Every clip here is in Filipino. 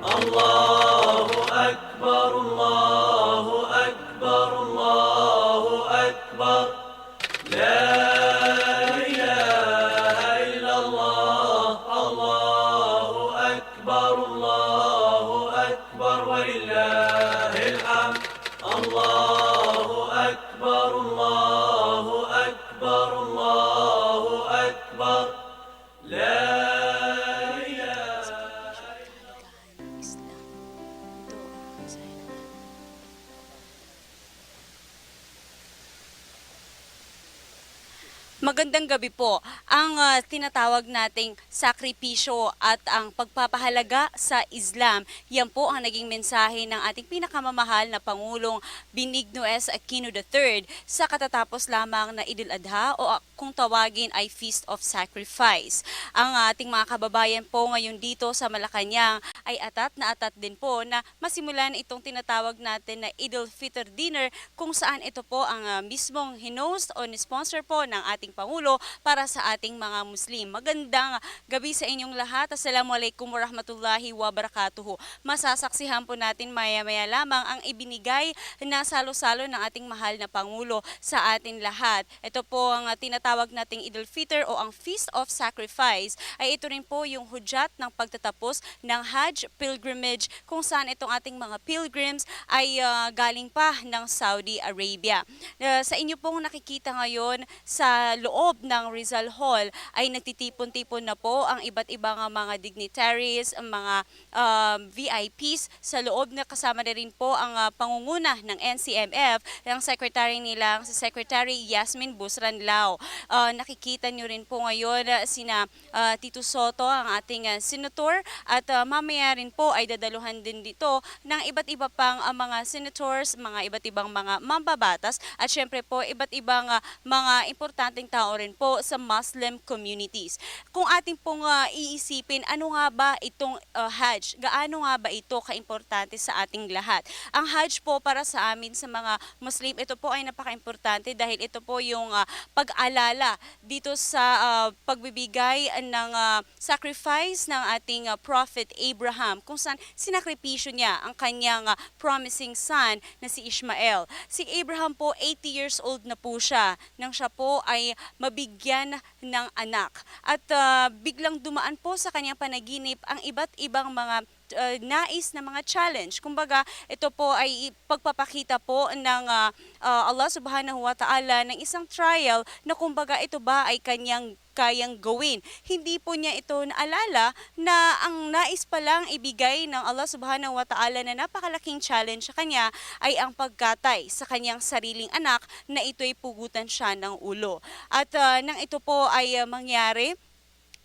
الله أكبر الله أكبر الله أكبر لا إله إلا الله الله أكبر الله أكبر ولله الحمد الله أكبر الله أكبر الله أكبر لا Magandang gabi po. Ang tinatawag nating sakripisyo at ang pagpapahalaga sa Islam, yan po ang naging mensahe ng ating pinakamamahal na Pangulong Benigno S. Aquino III sa katatapos lamang na Idul Adha o kung tawagin ay Feast of Sacrifice. Ang ating mga kababayan po ngayon dito sa Malacanang ay atat na atat din po na masimulan itong tinatawag natin na Idul Fitr Dinner kung saan ito po ang mismong hinost o ni-sponsor po ng ating Pangulo para sa ating mga Muslim. Magandang gabi sa inyong lahat. Assalamualaikum warahmatullahi wabarakatuhu. Masasaksihan po natin maya-maya lamang ang ibinigay na salo-salo ng ating mahal na Pangulo sa atin lahat. Ito po ang tinatawag nating Idul Fitr o ang Feast of Sacrifice. Ay ito rin po yung hudyat ng pagtatapos ng Hajj pilgrimage kung saan itong ating mga pilgrims ay galing pa ng Saudi Arabia. Sa inyo pong nakikita ngayon sa loob ng Rizal Hall ay nagtitipon-tipon na po ang iba't ibang mga dignitaries, ang mga VIPs sa loob na kasama na rin po ang pangunguna ng NCMF, ang secretary nila, si Secretary Yasmin Busranlao. Nakikita nyo rin po ngayon sina Tito Soto, ang ating senator, at mamaya rin po ay dadaluhan din dito ng iba't iba pang mga senators, mga iba't ibang mga mambabatas at syempre po iba't ibang mga importanteng tao rin po sa Muslim communities. Kung ating pong iisipin, ano nga ba itong Hajj? Gaano nga ba ito kaimportante sa ating lahat? Ang Hajj po para sa amin sa mga Muslim, ito po ay napaka-importante dahil ito po yung pag-alala dito sa pagbibigay ng sacrifice ng ating Prophet Abraham kung saan sinakripisyo niya ang kanyang promising son na si Ishmael. Si Abraham po 80 years old na po siya nang siya po ay mabigyan ng anak. At biglang dumaan po sa kanyang panaginip ang iba't ibang mga nais na mga challenge. Kumbaga, ito po ay pagpapakita po ng Allah Subhanahu wa Ta'ala ng isang trial na kumbaga ito ba ay kanyang kayang gawin. Hindi po niya ito naalala na ang nais pa lang ibigay ng Allah Subhanahu wa Ta'ala na napakalaking challenge sa kanya ay ang pagkatay sa kanyang sariling anak na ito'y pugutan siya ng ulo. At nang ito po ay mangyari,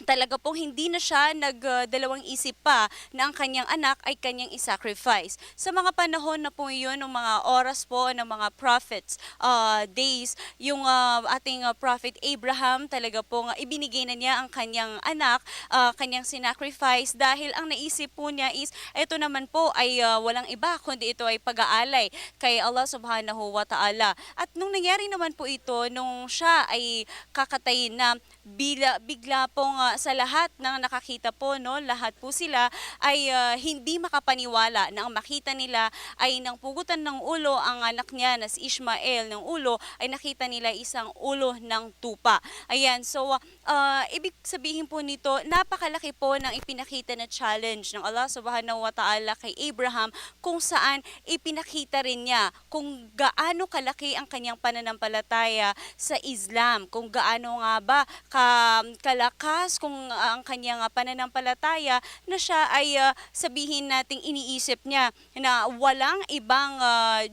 talaga pong hindi na siya nagdalawang isip pa na ang kanyang anak ay kanyang isacrifice. Sa mga panahon na po yun, ng mga oras po ng mga prophets days, yung ating prophet Abraham talaga pong ibinigay na niya ang kanyang anak, kanyang sinacrifice dahil ang naisip po niya is, ito naman po ay walang iba kundi ito ay pag-aalay kay Allah Subhanahu wa Ta'ala. At nung nangyari naman po ito, nung siya ay kakatayin na, bigla pong sa lahat ng nakakita po, no, lahat po sila ay hindi makapaniwala na ang makita nila ay nang pugutan ng ulo ang anak niya na si Ishmael ng ulo ay nakita nila isang ulo ng tupa. Ayan, so ibig sabihin po nito, napakalaki po ng ipinakita na challenge ng Allah Subhanahu wa Ta'ala kay Abraham kung saan ipinakita rin niya kung gaano kalaki ang kanyang pananampalataya sa Islam, kung gaano nga ba kalakas kung ang kanyang pananampalataya na siya ay sabihin nating iniisip niya na walang ibang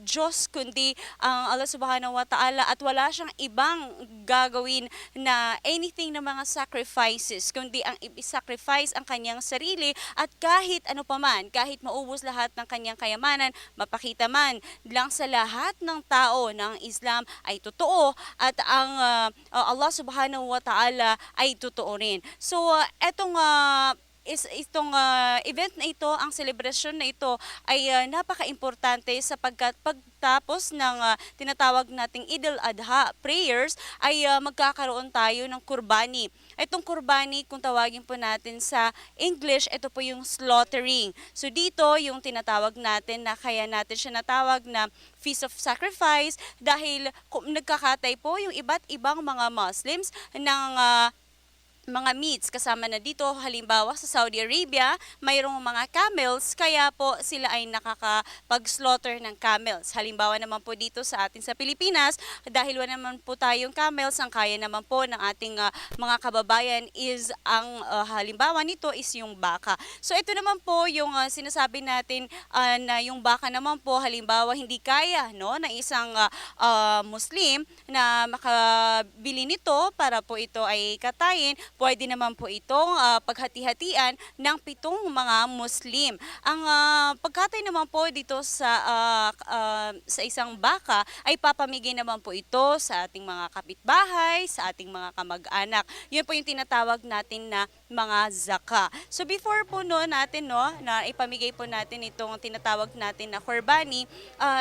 Diyos kundi ang Allah Subhanahu wa Ta'ala at wala siyang ibang gagawin na anything na mga sacrifices kundi ang i-sacrifice ang kanyang sarili at kahit ano paman, kahit maubos lahat ng kanyang kayamanan, mapakita man lang sa lahat ng tao ng Islam ay totoo at ang Allah Subhanahu wa Ta'ala ay totoo rin. So, itong event na ito, ang celebration na ito ay napaka-importante sapagkat pagtapos ng tinatawag nating Idul Adha prayers ay magkakaroon tayo ng kurbani. Itong kurbani, kung tawagin po natin sa English, ito po yung slaughtering. So dito, yung tinatawag natin na kaya natin siya natawag na Feast of Sacrifice dahil nagkakatay po yung iba't ibang mga Muslims ng mga meats kasama na dito. Halimbawa sa Saudi Arabia, mayroong mga camels, kaya po sila ay nakakapag-slaughter ng camels. Halimbawa naman po dito sa atin sa Pilipinas, dahil wala naman po tayong camels, ang kaya naman po ng ating mga kababayan is ang halimbawa nito is yung baka. So ito naman po yung sinasabi natin na yung baka naman po halimbawa hindi kaya no na isang Muslim na makabili nito para po ito ay katayin. Pwede naman po itong paghati-hatian ng 7 mga Muslim. Ang pagkatay naman po dito sa isang baka ay papamigay naman po ito sa ating mga kapitbahay, sa ating mga kamag-anak. Yun po yung tinatawag natin na mga zaka. So before po natin na ipamigay po natin itong tinatawag natin na kurbani,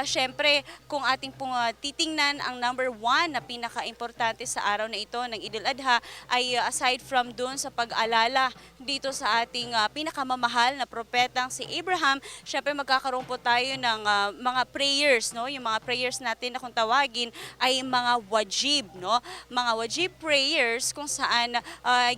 syempre kung ating pong titingnan ang number 1 na pinaka-importante sa araw na ito ng Eid al-Adha ay aside from doon sa pag-alala dito sa ating pinakamamahal na propetang si Abraham, syempre magkakaroon po tayo ng mga prayers, no? Yung mga prayers natin na kung tawagin ay mga wajib, no? Mga wajib prayers kung saan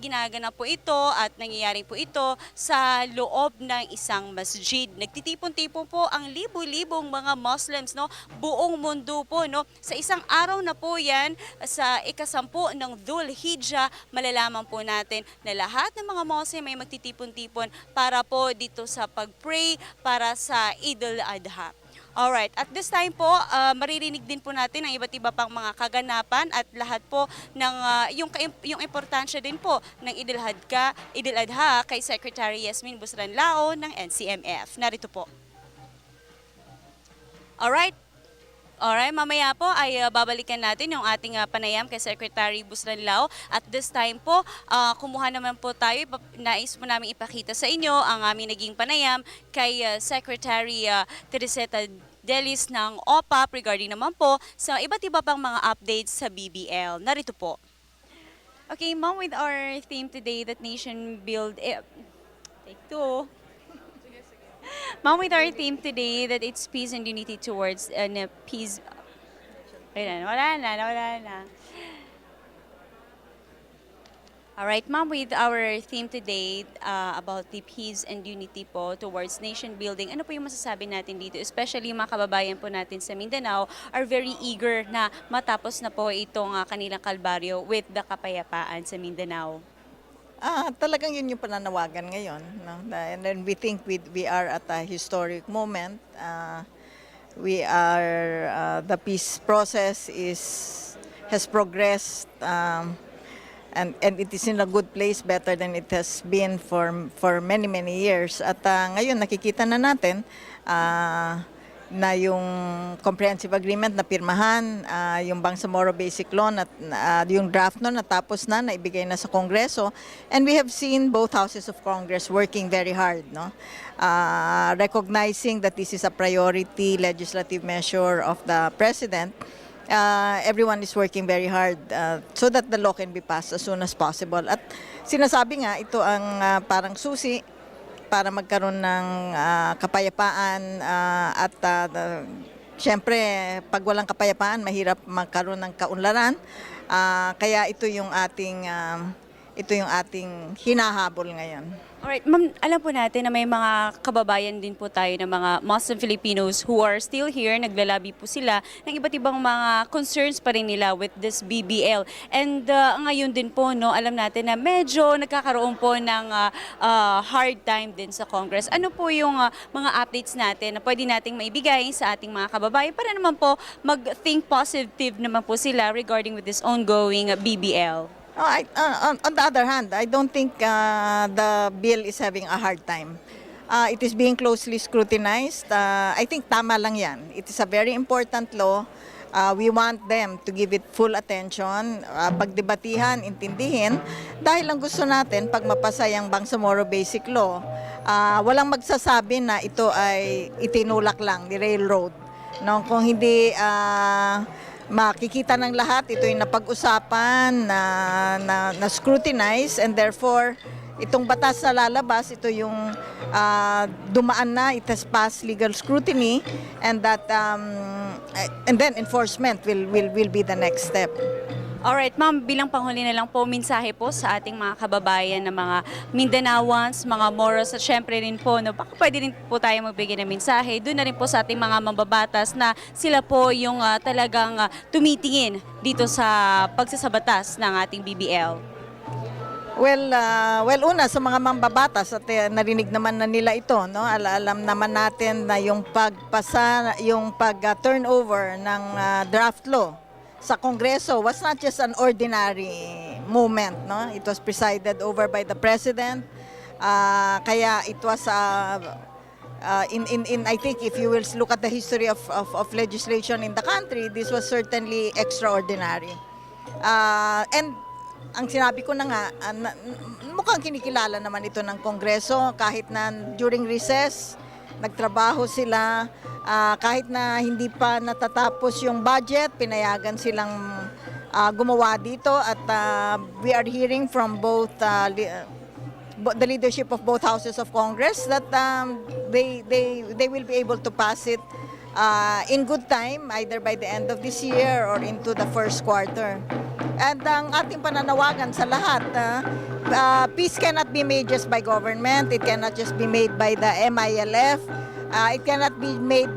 ginaganap po ito at nangyayari po ito sa loob ng isang masjid. Nagtitipon-tipon po ang libo-libong mga Muslims, no? Buong mundo po, no? Sa isang araw na po yan, sa ika-10 ng Dhul Hijjah, malalaman po natin na lahat ng mga Muslim ay magtitipon-tipon para po dito sa pag-pray para sa Eid al-Adha. Alright, at this time po, maririnig din po natin ang iba't iba pang mga kaganapan at lahat po ng yung importansya din po ng Eid al-Adha kay Secretary Yasmin Busranlao ng NCMF. Narito po. Alright, mamaya po ay babalikan natin yung ating panayam kay Secretary Busranlao. At this time po, kumuha naman po tayo, nais po namin ipakita sa inyo ang aming naging panayam kay Secretary Teresita Delis ng OPAP regarding naman po sa iba't iba pang mga updates sa BBL. Narito po. Okay, ma'am, with our theme today that nation build... Take 2. Ma'am, with our theme today that it's peace and unity towards peace. Wala na. Alright, ma'am, with our theme today about the peace and unity po towards nation building, ano po yung masasabi natin dito? Especially mga kababayan po natin sa Mindanao are very eager na matapos na po itong kanilang kalbaryo with the kapayapaan sa Mindanao. Talagang yun yung pananawagan ngayon. No? And then we think we are at a historic moment. The peace process has progressed and it is in a good place, better than it has been for many years. At ngayon nakikita na natin na yung comprehensive agreement na pirmahan, yung Bangsamoro Basic Law, yung draft nun natapos na, naibigay na sa Kongreso. And we have seen both houses of Congress working very hard, no? Recognizing that this is a priority legislative measure of the President. Everyone is working very hard so that the law can be passed as soon as possible. At sinasabi nga, ito ang parang susi para magkaroon ng kapayapaan at siyempre pag walang kapayapaan mahirap magkaroon ng kaunlaran. Kaya ito yung ating hinahabol ngayon. Alright, ma'am, alam po natin na may mga kababayan din po tayo ng mga Muslim Filipinos who are still here, naglalabi po sila ng iba't ibang mga concerns pa rin nila with this BBL. And ngayon din po, no, alam natin na medyo nagkakaroon po ng hard time din sa Congress. Ano po yung mga updates natin na pwede nating maibigay sa ating mga kababayan para naman po mag-think positive naman po sila regarding with this ongoing BBL? On the other hand, I don't think the bill is having a hard time. It is being closely scrutinized. I think tama lang yan. It is a very important law. We want them to give it full attention, pagdebatihan, intindihin. Dahil ang gusto natin, pag mapasa yung Bangsamoro Basic Law, walang magsasabi na ito ay itinulak lang, ni railroad. No? Kung hindi makikita ng lahat, ito yung napag-usapan, na scrutinize, and therefore, itong batas na lalabas, ito yung dumaan na, it has passed legal scrutiny, and that and then enforcement will be the next step. Alright, ma'am, bilang panghuli na lang po, mensahe po sa ating mga kababayan na mga Mindanaoans, mga Moros, at syempre rin po, no, baka pwede rin po tayo magbigay ng mensahe. Doon na rin po sa ating mga mambabatas na sila po yung talagang tumitingin dito sa pagsasabatas ng ating BBL. Well, una sa mga mambabatas at narinig naman na nila ito, no? Alam naman natin na yung pagpasa, yung pag-turnover ng draft law sa Kongreso was not just an ordinary moment, no? It was presided over by the President. Kaya it was in I think if you will look at the history of legislation in the country, this was certainly extraordinary. And ang sinabi ko na nga, mukhang kinikilala naman ito ng Kongreso kahit na during recess, nagtrabaho sila, kahit na hindi pa natatapos yung budget, pinayagan silang gumawa dito at we are hearing from both the leadership of both houses of Congress that they will be able to pass it in good time, either by the end of this year or into the first quarter. And ang ating pananawagan sa lahat, peace cannot be made just by government, it cannot just be made by the MILF, it cannot be made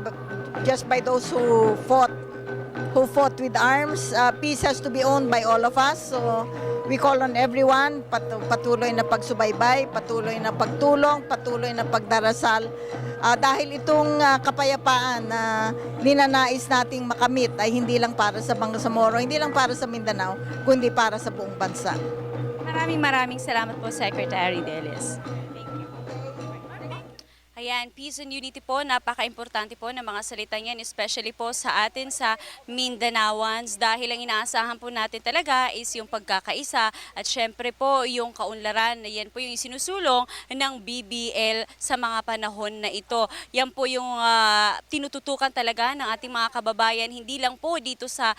just by those who fought with arms. Peace has to be owned by all of us. So we call on everyone, patuloy na pagsubaybay, patuloy na pagtulong, patuloy na pagdarasal. Dahil itong kapayapaan na ninanais nating makamit ay hindi lang para sa Bangsamoro, hindi lang para sa Mindanao, kundi para sa buong bansa. Maraming salamat po, Secretary Delis. Ayan, peace and unity po, napaka-importante po ng mga salita niyan, especially po sa atin sa Mindanaoans dahil ang inaasahan po natin talaga is yung pagkakaisa at syempre po yung kaunlaran na yan po yung isinusulong ng BBL sa mga panahon na ito. Yan po yung tinututukan talaga ng ating mga kababayan, hindi lang po dito sa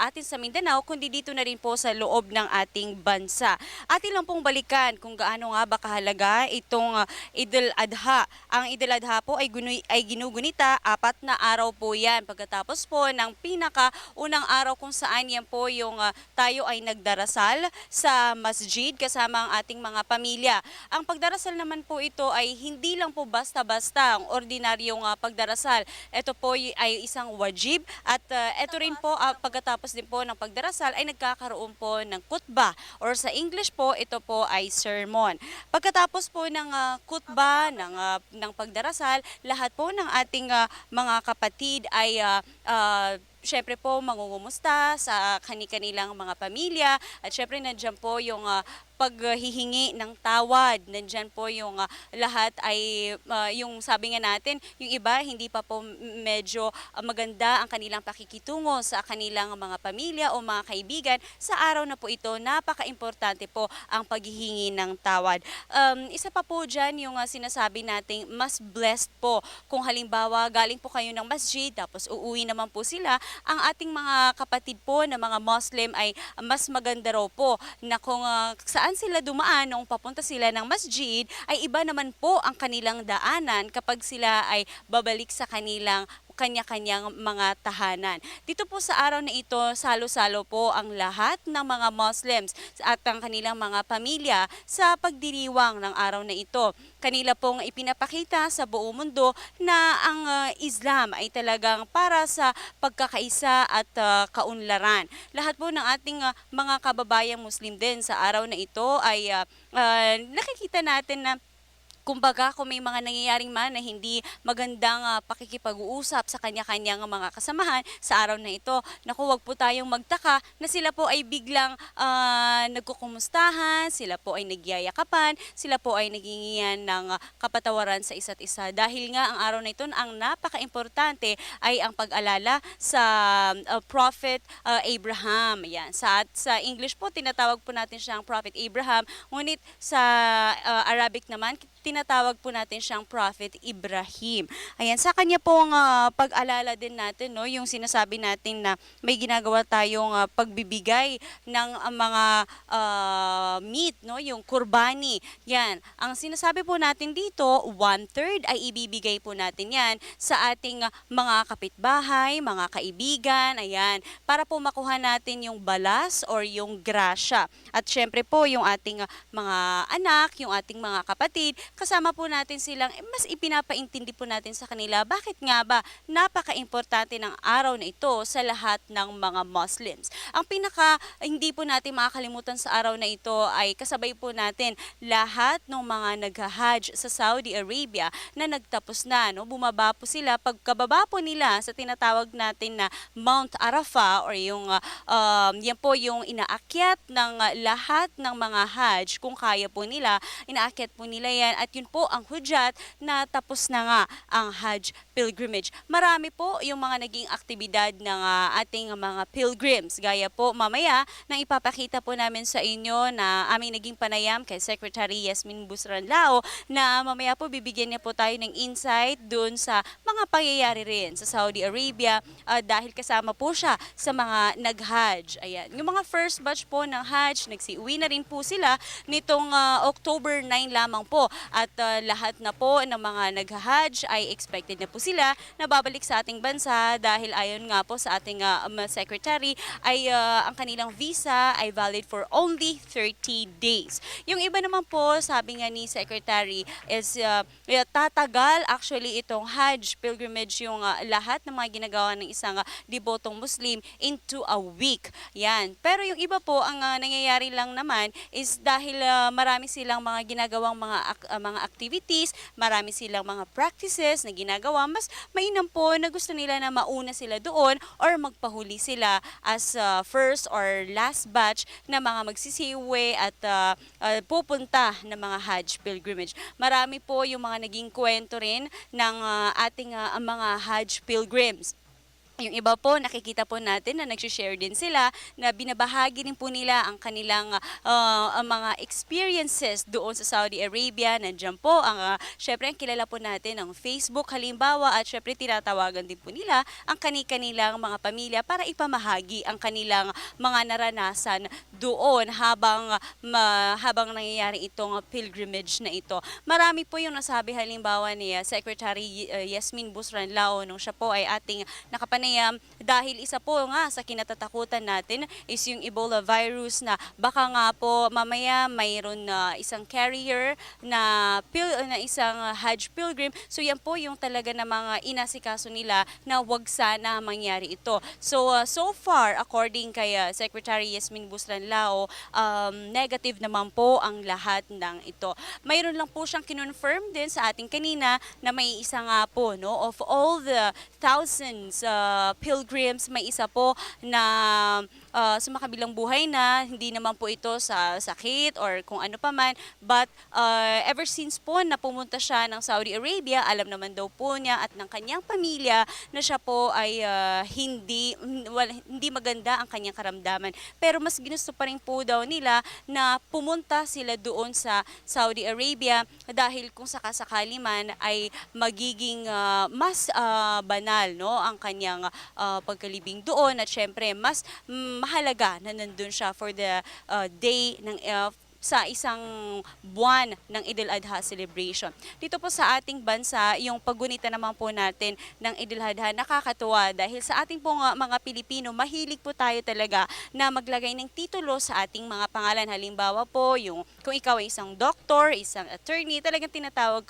atin sa Mindanao, kundi dito na rin po sa loob ng ating bansa. Atin lang pong balikan kung gaano nga ba kahalaga itong Idul Adha. Ang Idul Adha po ay ginugunita, 4 na araw po yan. Pagkatapos po ng pinakaunang araw kung saan yan po yung tayo ay nagdarasal sa masjid kasama ang ating mga pamilya. Ang pagdarasal naman po ito ay hindi lang po basta-basta ang ordinaryong pagdarasal. Ito po ay isang wajib at ito rin po pagkatapos din po ng pagdarasal ay nagkakaroon po ng kutba or sa English po ito po ay sermon. Pagkatapos po ng kutba, ng pagdarasal, lahat po ng ating mga kapatid ay syempre po mangungumusta sa kanilang mga pamilya at syempre nandiyan po yung paghihingi ng tawad. Nandyan po yung lahat ay, yung sabi nga natin, yung iba hindi pa po medyo maganda ang kanilang pakikitungo sa kanilang mga pamilya o mga kaibigan. Sa araw na po ito, napaka-importante po ang paghihingi ng tawad. Isa pa po dyan yung sinasabi nating mas blessed po kung halimbawa galing po kayo ng masjid tapos uuwi naman po sila, ang ating mga kapatid po na mga Muslim ay mas maganda raw po na kung saan sila dumaan nung papunta sila ng masjid ay iba naman po ang kanilang daanan kapag sila ay babalik sa kanilang kanya-kanyang mga tahanan. Dito po sa araw na ito, salo-salo po ang lahat ng mga Muslims at ang kanilang mga pamilya sa pagdiriwang ng araw na ito. Kanila pong ipinapakita sa buong mundo na ang Islam ay talagang para sa pagkakaisa at kaunlaran. Lahat po ng ating mga kababayang Muslim din sa araw na ito ay nakikita natin na kumbaga kung may mga nangyayaring man na hindi magandang pakikipag-uusap sa kanya-kanyang mga kasamahan sa araw na ito, naku, wag po tayong magtaka na sila po ay biglang nagkukumustahan, sila po ay nagyayakapan, sila po ay nagingiyan ng kapatawaran sa isa't isa. Dahil nga ang araw na ito, ang napaka-importante ay ang pag-alala sa Prophet Abraham. Yan. Sa English po, tinatawag po natin siyang Prophet Abraham, ngunit sa Arabic naman, tinatawag po natin siyang Prophet Ibrahim. Ayan, sa kanya pong pag-alala din natin, no, yung sinasabi natin na may ginagawa tayong pagbibigay ng mga meat, no, yung kurbani. Yan, ang sinasabi po natin dito, 1/3 ay ibibigay po natin yan sa ating mga kapitbahay, mga kaibigan, ayan, para po makuha natin yung balas or yung grasya. At syempre po, yung ating mga anak, yung ating mga kapatid, kasama po natin silang, mas ipinapaintindi po natin sa kanila, bakit nga ba napaka-importante ng araw na ito sa lahat ng mga Muslims. Ang pinaka hindi po natin makakalimutan sa araw na ito ay kasabay po natin lahat ng mga nag-hajj sa Saudi Arabia na nagtapos na, no? Bumaba po sila, pagkababa po nila sa tinatawag natin na Mount Arafah or yung yan po yung inaakyat ng lahat ng mga hajj, kung kaya po nila, inaakyat po nila yan at yun po ang hudyat na tapos na nga ang Hajj pilgrimage. Marami po yung mga naging aktibidad ng ating mga pilgrims. Gaya po mamaya nang ipapakita po namin sa inyo na aming naging panayam kay Secretary Yasmin Busranlao na mamaya po bibigyan niya po tayo ng insight dun sa mga pangyayari rin sa Saudi Arabia dahil kasama po siya sa mga nag-Hajj. Ayan. Yung mga first batch po ng Hajj, nagsiuwi na rin po sila nitong October 9 lamang po at lahat na po ng mga nag-Hajj ay expected na po sila na babalik sa ating bansa dahil ayon nga po sa ating secretary ay ang kanilang visa ay valid for only 30 days. Yung iba naman po, sabi nga ni secretary is tatagal actually itong Hajj pilgrimage yung lahat ng mga ginagawa ng isang debotong Muslim into a week. Yan. Pero yung iba po ang nangyayari lang naman is dahil marami silang mga ginagawang mga activities, marami silang mga practices na ginagawa, mas mainam po na gusto nila na mauna sila doon or magpahuli sila as first or last batch na mga magsisiwe at pupunta ng mga Hajj pilgrimage. Marami po yung mga naging kwento rin ng ating mga Hajj pilgrims. Yung iba po, nakikita po natin na nag-share din sila na binabahagi rin po nila ang kanilang mga experiences doon sa Saudi Arabia. Nandiyan po ang, syempre, ang kilala po natin ang Facebook halimbawa at syempre tinatawagan din po nila ang kanilang mga pamilya para ipamahagi ang kanilang mga naranasan doon habang nangyayari itong pilgrimage na ito. Marami po yung nasabi halimbawa ni Secretary Yasmin Busranlao nung siya po ay ating nakapanayam dahil isa po nga sa kinatatakutan natin is yung Ebola virus na baka nga po mamaya mayroon na isang carrier na isang Hajj pilgrim. So yan po yung talaga na mga inasikaso nila na wag sana mangyari ito. So far, according kay Secretary Yasmin Busranlao, negative naman po ang lahat ng ito. Mayroon lang po siyang kinonfirm din sa ating kanina na may isa nga po, no, of all the thousands pilgrims, may isa po na sumakabilang buhay na, hindi naman po ito sa sakit or kung ano pa man, but ever since po na pumunta siya ng Saudi Arabia, alam naman daw po niya at ng kanyang pamilya na siya po ay hindi maganda ang kanyang karamdaman. Pero mas ginusto pa rin po daw nila na pumunta sila doon sa Saudi Arabia dahil kung sakasakali man ay magiging mas banal, no, ang kanyang pagkalibing doon at syempre mas mahalaga na nandun siya for the day ng sa isang buwan ng Eid al-Adha celebration. Dito po sa ating bansa, yung paggunita naman po natin ng Eid al-Adha nakakatuwa dahil sa ating pong mga Pilipino, mahilig po tayo talaga na maglagay ng titulo sa ating mga pangalan. Halimbawa po, yung kung ikaw ay isang doctor, isang attorney, talagang tinatawag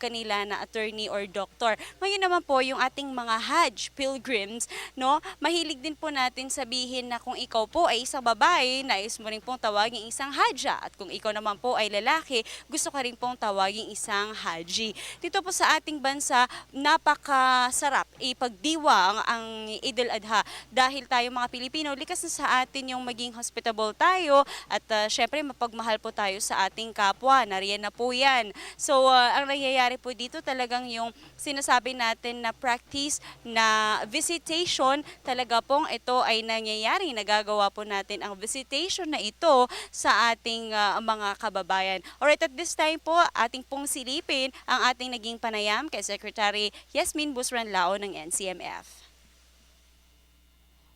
kanila na attorney or doctor. Ngayon naman po, yung ating mga Hajj pilgrims, no, mahilig din po natin sabihin na kung ikaw po ay isang babae, nais mo rin pong tawaging isang hajja. At kung ikaw naman po ay lalaki, gusto ka rin pong tawaging isang haji. Dito po sa ating bansa, napakasarap ipagdiwang ang Eid al-Adha dahil tayo mga Pilipino, likas na sa atin yung maging hospitable tayo at syempre mapagmahal po tayo sa ating kapwa. Nariyan na po yan. So, ang nangyayari po dito talagang yung sinasabi natin na practice na visitation, talaga pong ito ay nangyayari. Nagagawa po natin ang visitation na ito po sa ating mga kababayan. Alright, at this time po, ating pong silipin ang ating naging panayam kay Secretary Yasmin Busranlao ng NCMF.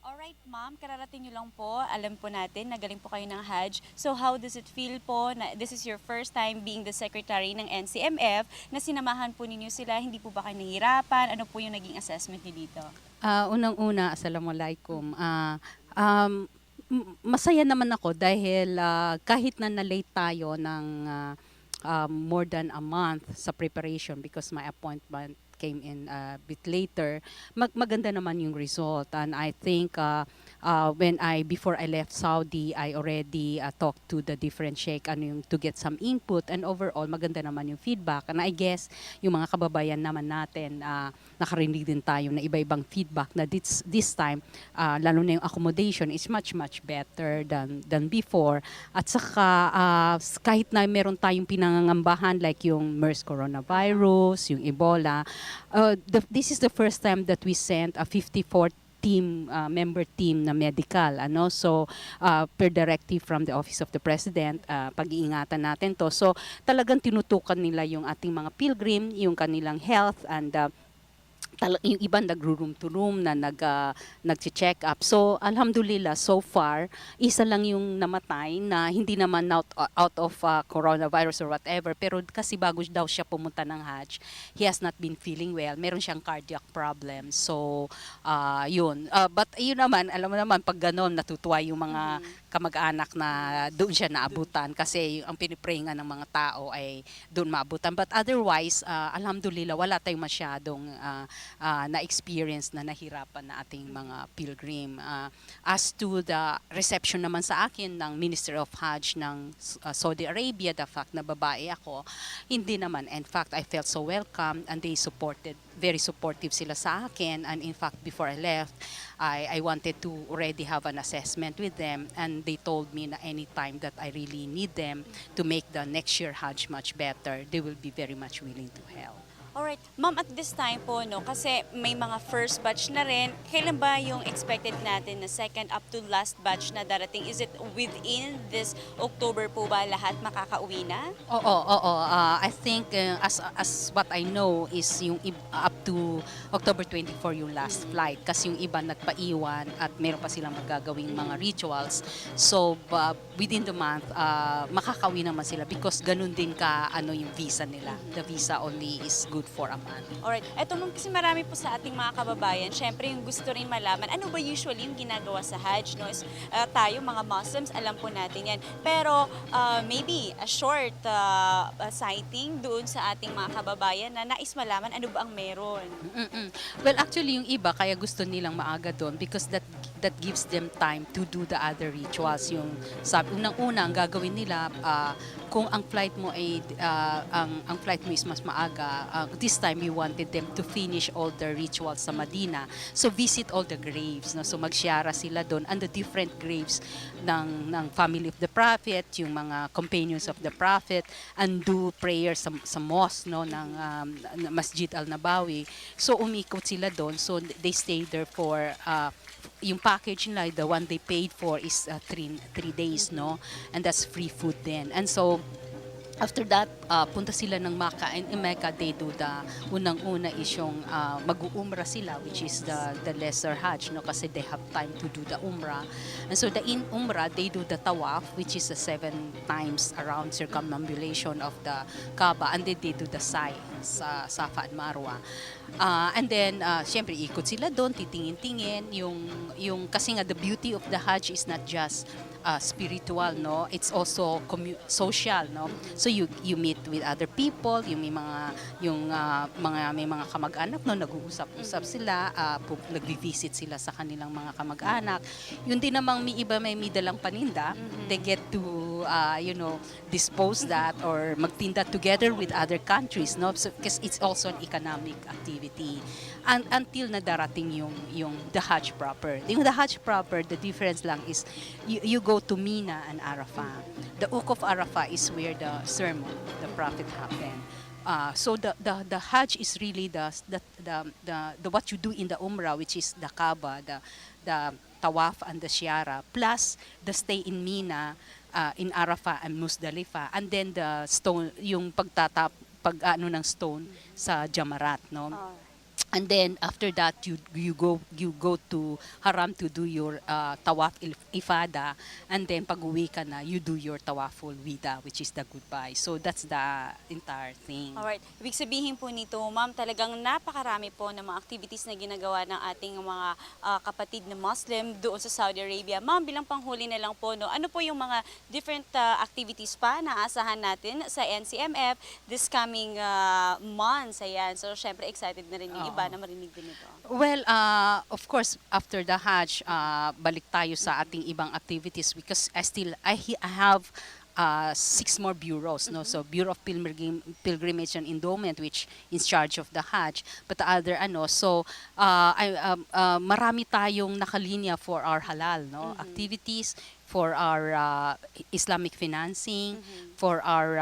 Alright, ma'am, kararating nyo lang po. Alam po natin, nagaling po kayo ng Hajj. So how does it feel po na this is your first time being the secretary ng NCMF, na sinamahan po ninyo sila, hindi po ba kayo nahihirapan? Ano po yung naging assessment niyo dito? Unang-una, assalamualaikum. Masaya naman ako dahil kahit na na-late tayo ng more than a month sa preparation because my appointment came in a bit later, maganda naman yung result. And I think before I left Saudi, I already talked to the different sheikh to get some input, and overall maganda naman yung feedback. And I guess yung mga kababayan naman natin, nakarinig din tayo na iba-ibang feedback na this time, lalo na yung accommodation is much better than before. At saka kahit na meron tayong pinangangambahan like yung MERS coronavirus, yung Ebola, this is the first time that we sent a 54 member team na medical, so per directive from the Office of the President, pag-iingatan natin to. So talagang tinutukan nila yung ating mga pilgrim, yung kanilang health, and yung iba nag-room to room na nag-check up. So alhamdulillah, so far isa lang yung namatay na hindi naman out of coronavirus or whatever, pero kasi bago daw siya pumunta ng Hajj, he has not been feeling well. Meron siyang cardiac problem. So yun. But yun naman, alam mo naman, pag gano'n natutuwa yung mga kamag-anak na doon siya naabutan kasi ang pinipray nga ng mga tao ay doon maabutan. But otherwise, alhamdulillah, wala tayong masyadong na-experience na nahirapan na ating mga pilgrim. As to the reception naman sa akin ng Minister of Hajj ng Saudi Arabia, the fact na babae ako, hindi naman. In fact, I felt so welcome and they very supportive sila sa akin. And in fact, before I left, I wanted to already have an assessment with them, and they told me na anytime that I really need them to make the next year Hajj much better, they will be very much willing to help. Alright, ma'am, at this time po, kasi may mga first batch na rin, kailan ba yung expected natin na second up to last batch na darating? Is it within this October po ba lahat makakauwi na? Oo. I think as what I know is yung up to October 24 yung last flight kasi yung iba nagpaiwan at meron pa silang magagawing mga rituals. So within the month, makakauwi naman sila because ganun din yung visa nila. The visa only is good for a month. Alright, eto ma'am, kasi marami po sa ating mga kababayan, syempre yung gusto rin malaman, ano ba usually yung ginagawa sa Hajj? No? Tayo mga Muslims, alam po natin yan. Pero maybe a short sighting doon sa ating mga kababayan na nais malaman ano ba ang meron? Well, actually yung iba kaya gusto nilang maaga doon because that gives them time to do the other rituals. Yung unang-una ang gagawin nila, kung ang flight mo ay ang flight mo is mas maaga, this time we wanted them to finish all the rituals sa Medina. So visit all the graves, no? So magsyara sila doon and the different graves ng family of the Prophet, yung mga companions of the Prophet, and do prayers sa mosque, no, ng Masjid Al-Nabawi. So umikot sila doon. So they stay there for yung package nila, the one they paid for is 3 days, no? And that's free food then. And so after that, punta sila ng Makkah, and in Mecca they do the unang-una is yung mag-uumrah sila, which is the lesser Hajj, no, kasi they have time to do the umrah. And so in umrah they do the tawaf, which is a 7 times around circumambulation of the Kaaba, and then they do the sa'i sa Safa at Marwa. And then syempre ikot sila doon, titingin-tingin yung kasi nga the beauty of the Hajj is not just spiritual, no, it's also social, no. So you meet with other people, may mga kamag-anak, no, nag-uusap-usap sila, nagvi-visit sila sa kanilang mga kamag-anak. Yun din namang may dalang paninda, they get to dispose that or magtinda together with other countries, no, so because it's also an economic activity. And until na darating yung the Hajj proper. Yung the Hajj proper, the difference lang is you go to Mina and Arafah. The Uquf Arafah is where the sermon, the Prophet happened. So the Hajj is really the what you do in the Umrah, which is the Kaaba, the Tawaf and the Shiara, plus the stay in Mina, in Arafah and Musdalifah, and then the stone, yung pag-ano ng stone sa Jamarat, no? And then after that you go to Haram to do your tawaf ifada, and then pag uwi ka na you do your tawaful wida, which is the goodbye. So that's the entire thing. Alright. Ibig sabihin po nito, ma'am, talagang napakarami po ng mga activities na ginagawa ng ating mga kapatid na Muslim doon sa Saudi Arabia. Ma'am, bilang panghuli na lang po, no, ano po yung mga different activities pa na aasahan natin sa NCMF this coming months? Ayan. So, syempre, excited na rin yung iba na marinig din ito. Well, of course, after the Hajj, balik tayo sa ating ibang activities because I have 6 more bureaus, no? So Bureau of Pilgrimage and Endowment, which is charge of the Hajj, but the other marami tayong nakalinya for our halal, no? Activities, for our Islamic financing, for our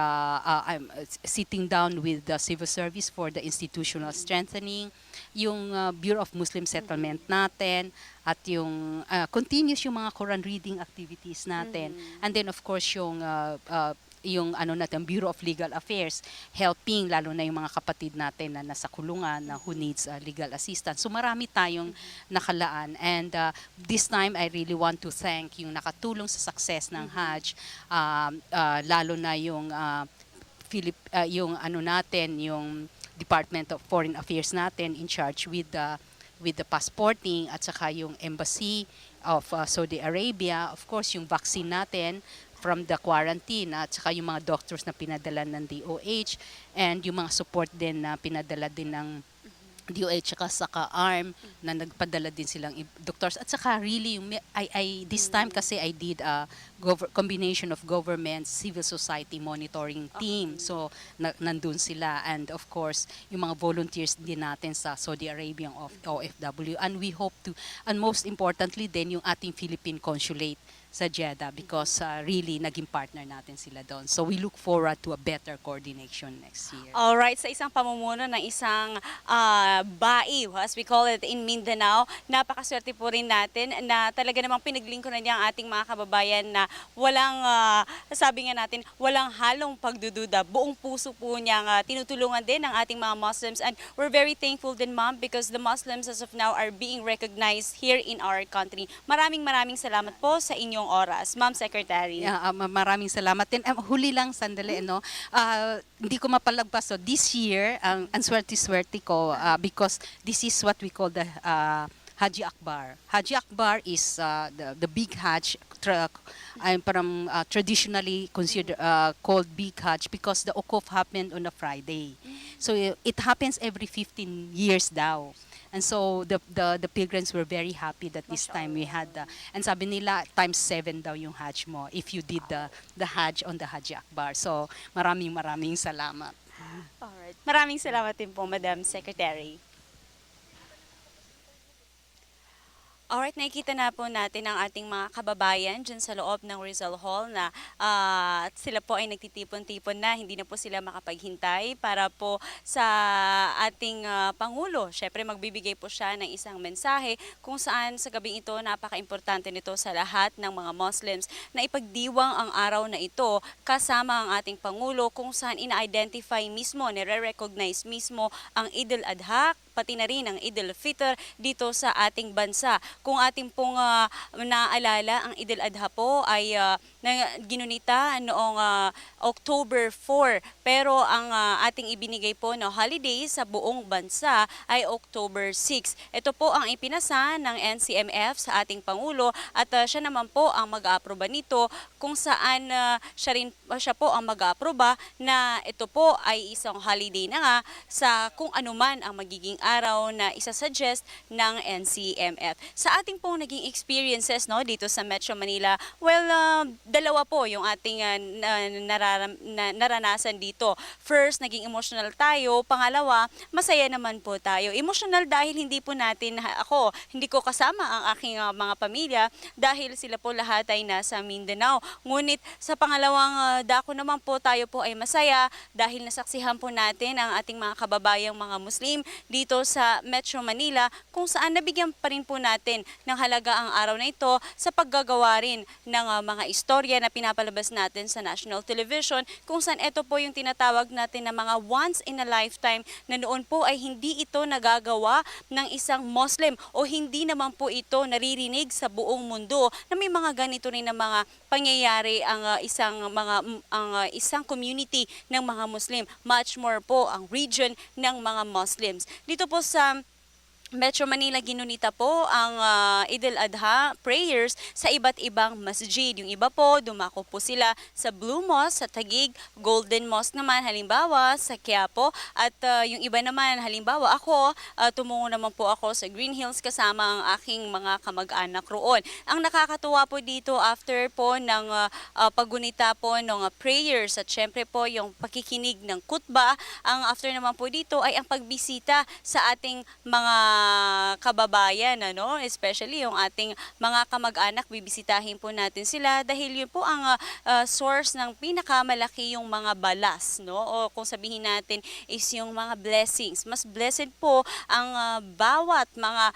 sitting down with the civil service for the institutional strengthening, yung Bureau of Muslim Settlement natin, at yung continuous yung mga Quran reading activities natin. And then of course yung natin, Bureau of Legal Affairs, helping lalo na yung mga kapatid natin na nasa kulungan na who needs legal assistance. So marami tayong nakalaan, and this time I really want to thank yung nakatulong sa success ng Hajj, lalo na yung yung Department of Foreign Affairs natin in charge with the passporting, at saka yung Embassy of Saudi Arabia, of course yung vaccine natin from the quarantine, at saka yung mga doctors na pinadala ng DOH, and yung mga support din na pinadala din ng DOH saka ARM na nagpadala din silang doctors, at saka really yung this time kasi I did a combination of government civil society monitoring team, so nandun sila, and of course yung mga volunteers din natin sa Saudi Arabian OFW, and we hope to, and most importantly din yung ating Philippine consulate sa Jeddah, because really naging partner natin sila doon. So we look forward to a better coordination next year. Alright, sa isang pamumuno ng isang BAI, as we call it in Mindanao, napakaswerte po rin natin na talaga namang pinaglingkuran niya ang ating mga kababayan na walang, sabi nga natin, walang halong pagdududa. Buong puso po niyang tinutulungan din ang ating mga Muslims, and we're very thankful din, ma'am, because the Muslims as of now are being recognized here in our country. Maraming salamat po sa inyong oras, Ma'am Secretary. Maraming salamat din. Huli lang, sandali, no? Hindi ko mapalagpas. So this year, ang swerte-swerte ko, because this is what we call the Haji Akbar. Haji Akbar is the big Hajj, traditionally considered called big Hajj because the Ukuf happened on a Friday. So it happens every 15 years daw. And so the pilgrims were very happy that this time we had and sabi nila times 7 daw yung Hajj mo if you did the Hajj on the Haji Akbar. So maraming salamat. Alright. Maraming salamat din po, Madam Secretary. Alright, nakikita na po natin ang ating mga kababayan dyan sa loob ng Rizal Hall na sila po ay nagtitipon-tipon na, hindi na po sila makapaghintay para po sa ating Pangulo. Siyempre magbibigay po siya ng isang mensahe kung saan sa gabing ito napaka-importante nito sa lahat ng mga Muslims na ipagdiwang ang araw na ito kasama ang ating Pangulo, kung saan ina-identify mismo, nire-recognize mismo ang Eid al-Adha, pati na rin ang Eid al-Fitr dito sa ating bansa. Kung ating pong naalala, ang Eid al-Adha po ay ginunita noong October 4. Pero ang ating ibinigay po na holiday sa buong bansa ay October 6. Ito po ang ipinasa ng NCMF sa ating Pangulo, at siya naman po ang mag-aaproba nito, kung saan siya po ang mag-aaproba na ito po ay isang holiday na nga sa kung anuman ang magiging araw na isasuggest ng NCMF. Sa ating pong naging experiences, no, dito sa Metro Manila, well, dalawa po yung ating naranasan dito. First, naging emotional tayo. Pangalawa, masaya naman po tayo. Emotional dahil hindi po natin, hindi ko kasama ang aking mga pamilya dahil sila po lahat ay nasa Mindanao. Ngunit sa pangalawang dako naman po, tayo po ay masaya dahil nasaksihan po natin ang ating mga kababayang mga Muslim dito sa Metro Manila, kung saan nabigyan pa rin po natin ng halaga ang araw na ito sa paggagawa rin ng mga istorya istorya na pinapalabas natin sa national television kung saan ito po yung tinatawag natin na mga once in a lifetime na noon po ay hindi ito nagagawa ng isang Muslim o hindi naman po ito naririnig sa buong mundo na may mga ganito rin na mga pangyayari ang isang community ng mga Muslim, much more po ang region ng mga Muslims. Dito po sa Metro Manila, ginunita po ang Eid al-Adha prayers sa iba't ibang masjid. Yung iba po, dumako po sila sa Blue Mosque, sa Taguig, Golden Mosque naman, halimbawa, sa Quiapo. At yung iba naman, halimbawa ako, tumungo naman po ako sa Green Hills kasama ang aking mga kamag-anak roon. Ang nakakatuwa po dito after po ng paggunita po ng prayers at syempre po yung pakikinig ng kutba, ang after naman po dito ay ang pagbisita sa ating mga kababayan, especially yung ating mga kamag-anak, bibisitahin po natin sila dahil yun po ang source ng pinakamalaki yung mga balas, o kung sabihin natin is yung mga blessings. Mas blessed po ang bawat mga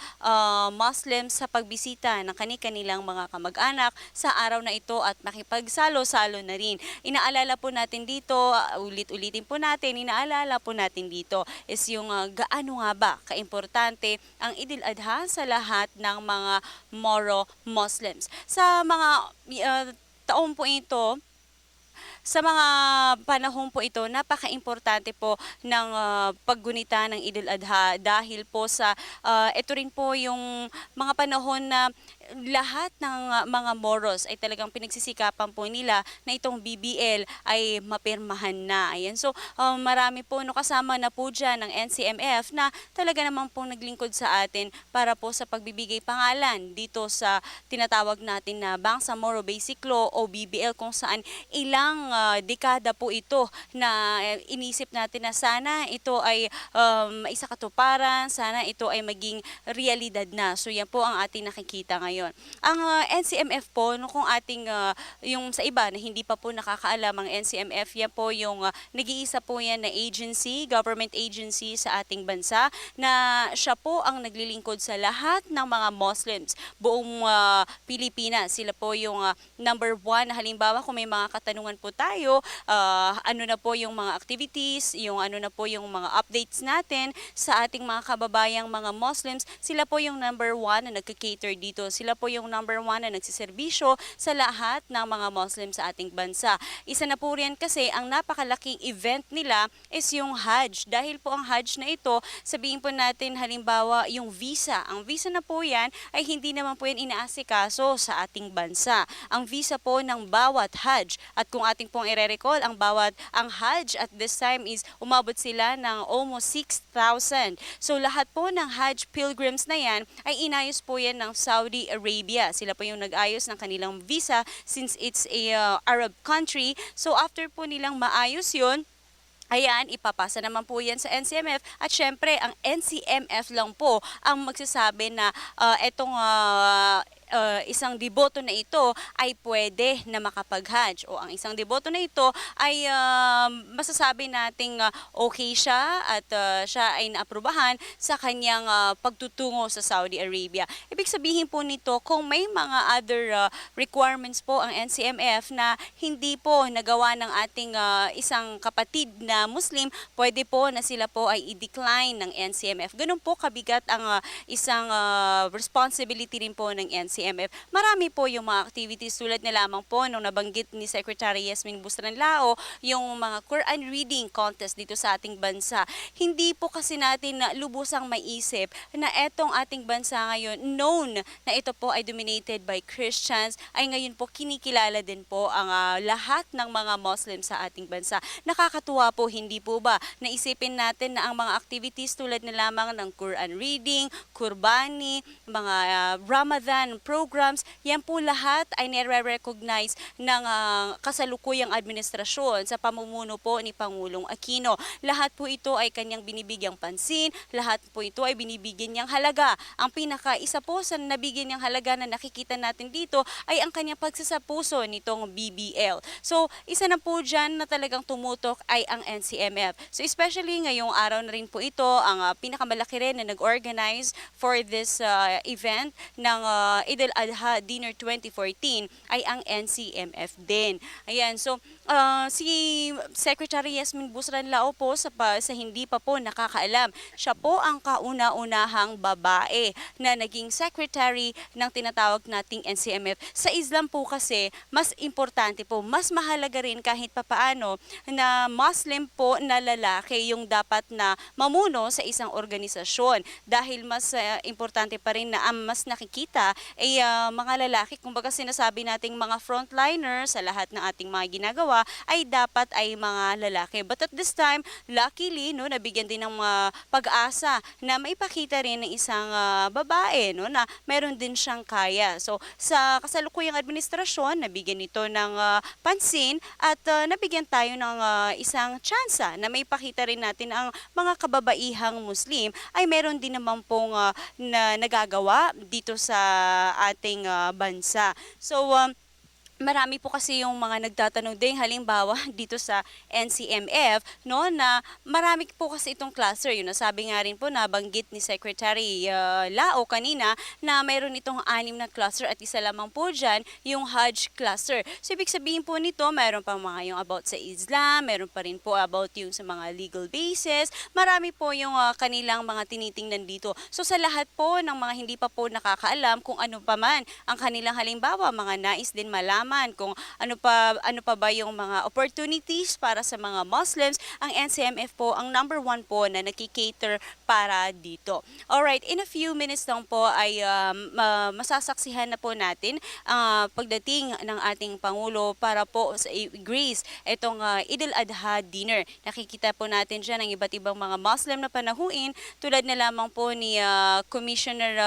Muslims sa pagbisita ng kanilang mga kamag-anak sa araw na ito at makipagsalo-salo na rin. Inaalala po natin dito, ulit-ulitin po natin, inaalala po natin dito is yung gaano nga ba kaimportante ang Eid al-Adha sa lahat ng mga Moro Muslims. Sa mga taon po ito, sa mga panahon po ito, napaka-importante po ng paggunita ng Eid al-Adha dahil po sa ito rin po yung mga panahon na lahat ng mga Moros ay talagang pinagsisikapan po nila na itong BBL ay mapirmahan na. Ayan. So, marami po kasama na po dyan ng NCMF na talaga naman pong naglingkod sa atin para po sa pagbibigay pangalan dito sa tinatawag natin na Bangsamoro Basic Law o BBL kung saan ilang dekada po ito na inisip natin na sana ito ay isa katuparan, sana ito ay maging realidad na. So, yan po ang ating nakikita ngayon. Ang NCMF po, kung ating, yung sa iba na hindi pa po nakakaalam, ang NCMF, yan po yung nag-iisa po yan na agency, government agency sa ating bansa, na siya po ang naglilingkod sa lahat ng mga Muslims. Buong Pilipinas, sila po yung number one. Halimbawa, kung may mga katanungan po tayo, ano na po yung mga activities, yung ano na po yung mga updates natin sa ating mga kababayang mga Muslims, sila po yung number one na nagka-cater dito. Sila po yung number one na nagsiservisyo sa lahat ng mga Muslim sa ating bansa. Isa na po rin kasi ang napakalaking event nila is yung Hajj. Dahil po ang Hajj na ito, sabihin po natin halimbawa yung visa. Ang visa na po yan ay hindi naman po yan inaasikaso sa ating bansa. Ang visa po ng bawat Hajj. At kung ating pong i-recall, ang Hajj at this time is umabot sila ng almost 6,000. So lahat po ng Hajj pilgrims na yan ay inayos po yan ng Saudi Arabia. Sila po yung nag-ayos ng kanilang visa since it's a Arab country. So after po nilang maayos yun, ayan, ipapasa naman po yan sa NCMF at syempre ang NCMF lang po ang magsasabi na etong isang deboto na ito ay pwede na makapag-Hajj o ang isang deboto na ito ay masasabi nating okay siya at siya ay naaprubahan sa kanyang pagtutungo sa Saudi Arabia. Ibig sabihin po nito kung may mga other requirements po ang NCMF na hindi po nagawa ng ating isang kapatid na Muslim, pwede po na sila po ay i-decline ng NCMF. Ganun po kabigat ang isang responsibility rin po ng NCMF. Marami po yung mga activities tulad na lamang po nung nabanggit ni Secretary Yasmin Bustranlao, yung mga Quran reading contest dito sa ating bansa. Hindi po kasi natin na lubusang maisip na etong ating bansa ngayon, known na ito po ay dominated by Christians, ay ngayon po kinikilala din po ang lahat ng mga Muslim sa ating bansa. Nakakatuwa po, hindi po ba? Naisipin natin na ang mga activities tulad na lamang ng Quran reading, Kurbani, mga Ramadan programs, yan po lahat ay nire-recognize ng kasalukuyang administrasyon sa pamumuno po ni Pangulong Aquino. Lahat po ito ay kanyang binibigyang pansin, lahat po ito ay binibigyan niyang halaga. Ang isa po sa nabigyan niyang halaga na nakikita natin dito ay ang kanyang pagsasapuso nitong BBL. So, isa na po dyan na talagang tumutok ay ang NCMF. So, especially ngayong araw na rin po ito, ang pinakamalaki rin na nag-organize for this event ng Eid al-Adha Dinner 2014 ay ang NCMF din. Ayan, so si Secretary Yasmin Busranlao po sa hindi pa po nakakaalam, siya po ang kauna-unahang babae na naging secretary ng tinatawag nating NCMF. Sa Islam po kasi, mas importante po, mas mahalaga rin kahit papaano na Muslim po na lalaki yung dapat na mamuno sa isang organisasyon dahil mas importante pa rin na mas nakikita ay mga lalaki, kumbaga sinasabi nating mga frontliner sa lahat ng ating mga ginagawa ay dapat ay mga lalaki. But at this time, luckily, no, nabigyan din ng pag-asa na maipakita rin ng isang babae, no, na meron din siyang kaya. So, sa kasalukuyang administrasyon, nabigyan nito ng pansin at nabigyan tayo ng isang tsansa na maipakita rin natin ang mga kababaihang Muslim ay meron din naman pong na nagagawa dito sa ating bansa. So, marami po kasi yung mga nagtatanong din, halimbawa dito sa NCMF, no, na marami po kasi itong cluster. Yun, nasabi nga rin po, nabanggit ni Secretary Lao kanina na mayroon itong 6 na cluster at isa lamang po dyan yung Hajj cluster. So, ibig sabihin po nito, mayroon pa mga yung about sa Islam, mayroon pa rin po about yung sa mga legal basis. Marami po yung kanilang mga tinitingnan dito. So, sa lahat po ng mga hindi pa po nakakaalam kung ano pa man ang kanilang halimbawa, mga nais din malaman kung ano pa ba yung mga opportunities para sa mga Muslims, ang NCMF po ang number 1 po na nakikater para dito. Alright, in a few minutes lang po ay masasaksihan na po natin pagdating ng ating Pangulo para po sa Greece itong Eid al-Adha dinner. Nakikita po natin dyan ang iba't ibang mga Muslim na panahuin tulad na lamang po ni Commissioner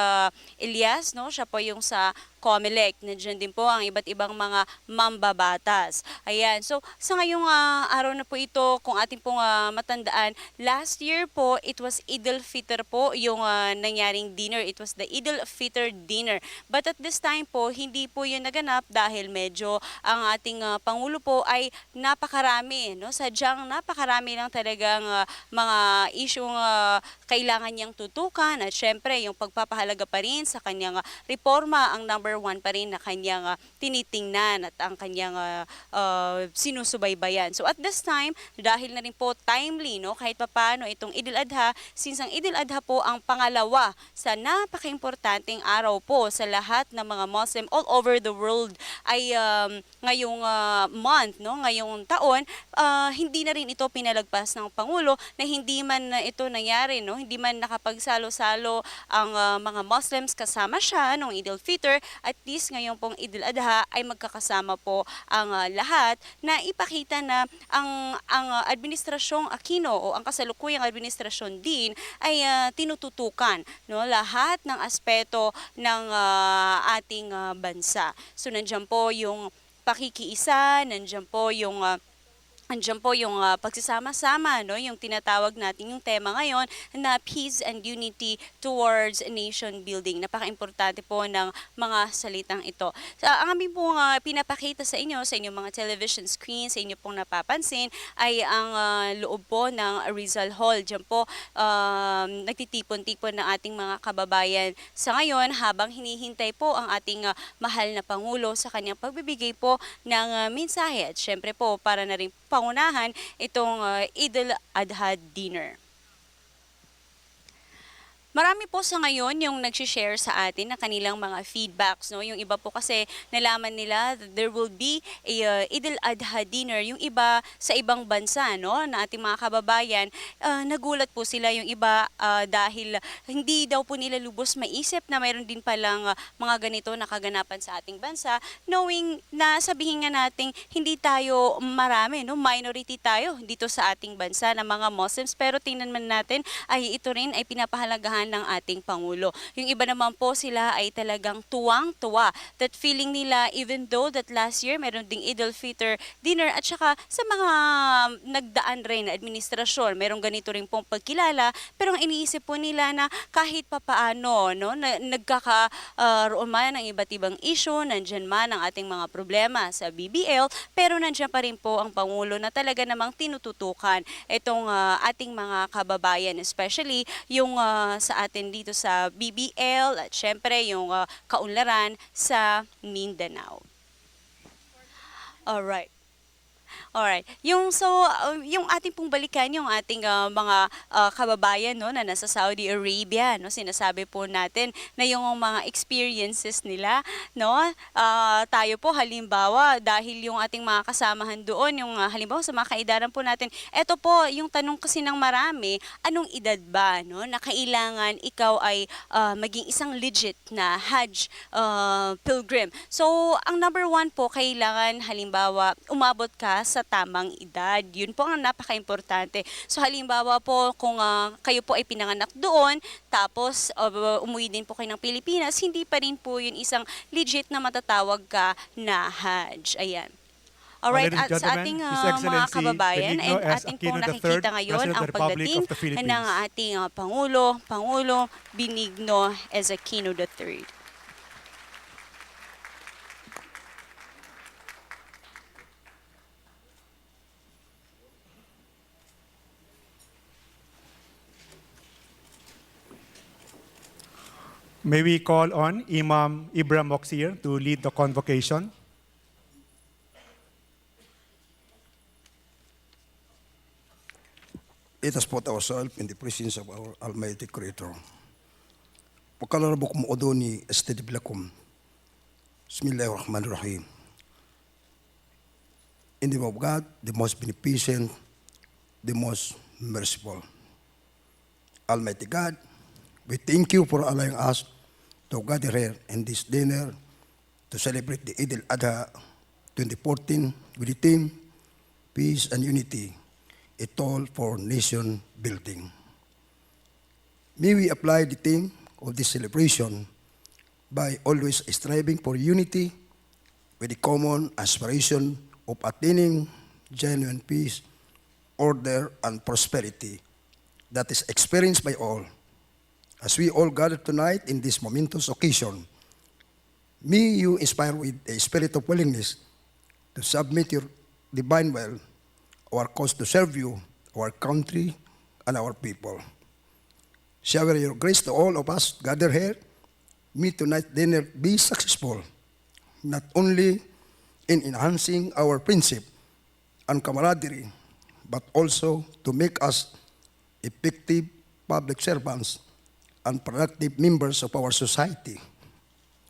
Elias, no? Siya po yung sa COMELEC. Nandiyan din po ang iba't ibang mga mambabatas. Ayan. So, sa ngayong araw na po ito, kung ating pong matandaan, last year po, it was Eid al-Fitr po yung nangyaring dinner. It was the Eid al-Fitr dinner. But at this time po, hindi po yun naganap dahil medyo ang ating Pangulo po ay napakarami. No? Sadyang napakarami lang talagang mga isyong kailangan niyang tutukan at syempre yung pagpapahalaga pa rin sa kanyang reforma ang number 1 pa rin na kanyang tinitingnan at ang kanyang sinusubaybayan. So at this time, dahil na rin po timely, no, kahit papaano itong Eid al-Adha, since ang Eid al-Adha po ang pangalawa sa napaka-importanteng araw po sa lahat ng mga Muslim all over the world ay ngayong month, no, ngayong taon, hindi na rin ito pinalagpas ng Pangulo na hindi man ito nangyari, no, hindi man nakapagsalo-salo ang mga Muslims kasama siya nung Eid al-Fitr. At least ngayon pong Eid al-Adha ay magkakasama po ang lahat na ipakita na ang administrasyong Aquino o ang kasalukuyang administrasyon din ay tinututukan, no, lahat ng aspeto ng ating bansa. So nandiyan po yung pakikiisa, nandiyan po yung pagsasama-sama, no, yung tinatawag natin yung tema ngayon na peace and unity towards nation building. Napaka-importante po ng mga salitang ito. Ang aming pong pinapakita sa inyong mga television screen, sa inyo pong napapansin, ay ang loob po ng Rizal Hall. Diyan po nagtitipon-tipon ng ating mga kababayan sa ngayon habang hinihintay po ang ating mahal na Pangulo sa kanyang pagbibigay po ng mensahe. At syempre po, para na rin pangunahan itong Eid al-Adha dinner. Marami po sa ngayon yung nag-share sa atin ng kanilang mga feedbacks, no? Yung iba po kasi nalaman nila that there will be a Eid al-Adha dinner. Yung iba sa ibang bansa, no, na ating mga kababayan, nagulat po sila yung iba dahil hindi daw po nila lubos maisip na mayroon din palang mga ganito na kaganapan sa ating bansa, knowing na sabihin nga nating hindi tayo marami, no, minority tayo dito sa ating bansa na mga Muslims, pero tingnan man natin ay ito rin ay pinapahalagahan ng ating Pangulo. Yung iba naman po sila ay talagang tuwang-tuwa that feeling nila even though that last year meron ding Eid al-Fitr dinner at saka sa mga nagdaan rin na administrasyon, merong ganito rin pong pagkilala, pero ang iniisip po nila na kahit papaano, no, nagkakaroon man ng iba't ibang issue, nandyan man ang ating mga problema sa BBL, pero nandyan pa rin po ang Pangulo na talaga namang tinututukan itong ating mga kababayan, especially yung sa sa atin dito sa BBL at syempre yung kaunlaran sa Mindanao. Alright. Alright. Yung ating pong balikan, yung ating mga kababayan no, na nasa Saudi Arabia, no, sinasabi po natin na yung mga experiences nila, no, tayo po halimbawa, dahil yung ating mga kasamahan doon, yung halimbawa sa mga kaedaran po natin, eto po, yung tanong kasi ng marami, anong edad ba, no, na kailangan ikaw ay maging isang legit na Hajj pilgrim. So, ang number one po, kailangan halimbawa, umabot ka sa tamang edad. Yun po ang napaka-importante. So halimbawa po kung kayo po ay pinanganak doon, tapos umuwi din po kayo ng Pilipinas, hindi pa rin po yun isang legit na matatawag ka na Hajj. Ayan. Alright, Ladies and at sa gentlemen, ating His mga Excellency kababayan, Benigno and S. ating Aquino pong III, nakikita ngayon President of ang the Republic pagdating of the Philippines. ng ating Pangulo Benigno S. Aquino III. May we call on Imam Ibrahim Moksir to lead the convocation. Let us put ourselves in the presence of our Almighty Creator. Pagkalarabok mo odoni estedibilakum. Bismillahirrahmanirrahim. In the name of God, the most beneficent, the most merciful. Almighty God, we thank you for allowing us to gather here in this dinner to celebrate the Eid al-Adha 2014 with the theme, Peace and Unity, a toll for nation building. May we apply the theme of this celebration by always striving for unity with the common aspiration of attaining genuine peace, order, and prosperity that is experienced by all. As we all gather tonight in this momentous occasion, may you inspire with a spirit of willingness to submit your divine will, our cause to serve you, our country, and our people. Shower your grace to all of us gathered here. May tonight's dinner be successful, not only in enhancing our friendship and camaraderie, but also to make us effective public servants and productive members of our society.